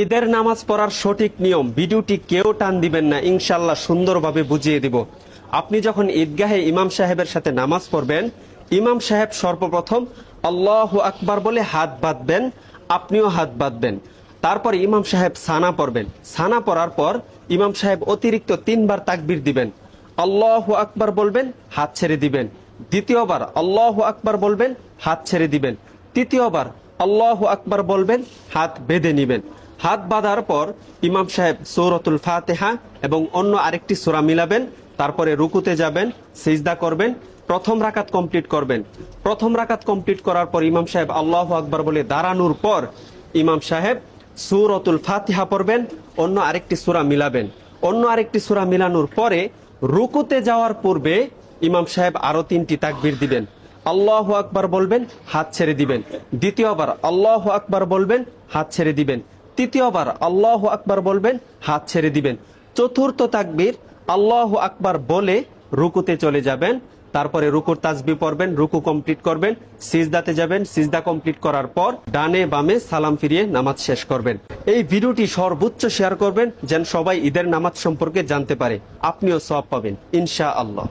ঈদের নামাজ পড়ার সঠিক নিয়ম ভিডিওটি কেউ টান দিবেন না, ইনশাআল্লাহ সুন্দরভাবে বুঝিয়ে দিব। আপনি যখন ঈদগাহে ইমাম সাহেবের সাথে নামাজ পড়বেন, ইমাম সাহেব সর্বপ্রথম আল্লাহু আকবার বলে হাত বাঁধবেন, আপনিও হাত বাঁধবেন। তারপরে ইমাম সাহেব সানা পড়বেন। সানা পড়ার পর ইমাম সাহেব অতিরিক্ত 3 বার তাকবীর দিবেন। আল্লাহু আকবার বলবেন, হাত ছেড়ে দিবেন। দ্বিতীয়বার আল্লাহু আকবার বলবেন, হাত ছেড়ে দিবেন। তৃতীয়বার আল্লাহু আকবার বলবেন, হাত বেঁধে নিবেন। হাত বাঁধার পর ইমাম সাহেব সূরাতুল ফাতিহা এবং অন্য আরেকটি সূরা মিলাবেন। তারপরে রুকুতে যাবেন, সিজদা করবেন, প্রথম রাকাত কমপ্লিট করবেন। প্রথম রাকাত কমপ্লিট করার পর ইমাম সাহেব আল্লাহু আকবার বলে দাঁড়ানোর পর ইমাম সাহেব সূরাতুল ফাতিহা পড়বেন, অন্য আরেকটি সূরা মিলাবেন। অন্য আরেকটি সূরা মিলানোর পরে রুকুতে যাওয়ার পূর্বে ইমাম সাহেব আরো 3টি তাকবীর দিবেন। আল্লাহু আকবার বলবেন, হাত ছেড়ে দিবেন। দ্বিতীয়বার আল্লাহু আকবার বলবেন, হাত ছেড়ে দিবেন। তৃতীয়বার আল্লাহু আকবার বলবেন, হাত ছেড়ে দিবেন। চতুর্থ তাকবীর আল্লাহু আকবার বলে রুকুতে চলে যাবেন। তারপরে রুকুর তাসবিহ পড়বেন, রুকু কমপ্লিট করবেন, সিজদাতে যাবেন, সিজদা কমপ্লিট করার পর ডানে বামে সালাম ফিরিয়ে নামাজ শেষ করবেন। এই ভিডিওটি সর্বোচ্চ শেয়ার করবেন যেন সবাই ঈদের নামাজ সম্পর্কে জানতে পারে, আপনিও সওয়াব পাবেন ইনশাআল্লাহ।